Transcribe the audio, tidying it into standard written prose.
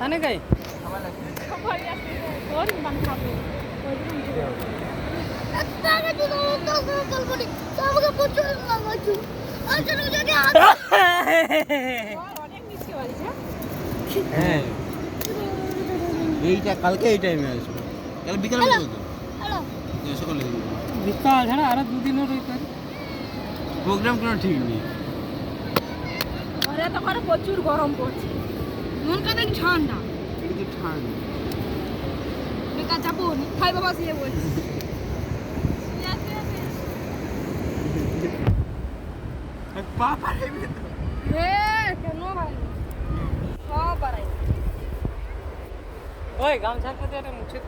আনে গাই হ্যাঁ এইটা কালকে এই টাইমে আসবে কাল বিকালে বলতো সকালে বিকাল ছাড়া আরো দুদিনও রইতে প্রোগ্রাম কোনো ঠিক নেই ঘরে তো ঘরে প্রচুর গরম পড়ছে মন কাতে ঠান্ডা কিন্তু ঠান্ডা বেকার যাবো খাই বাবা শুয়ে বলছি বাবা কেন ভাই সব বাড়াই ওই গামছার সাথে একটা মুছে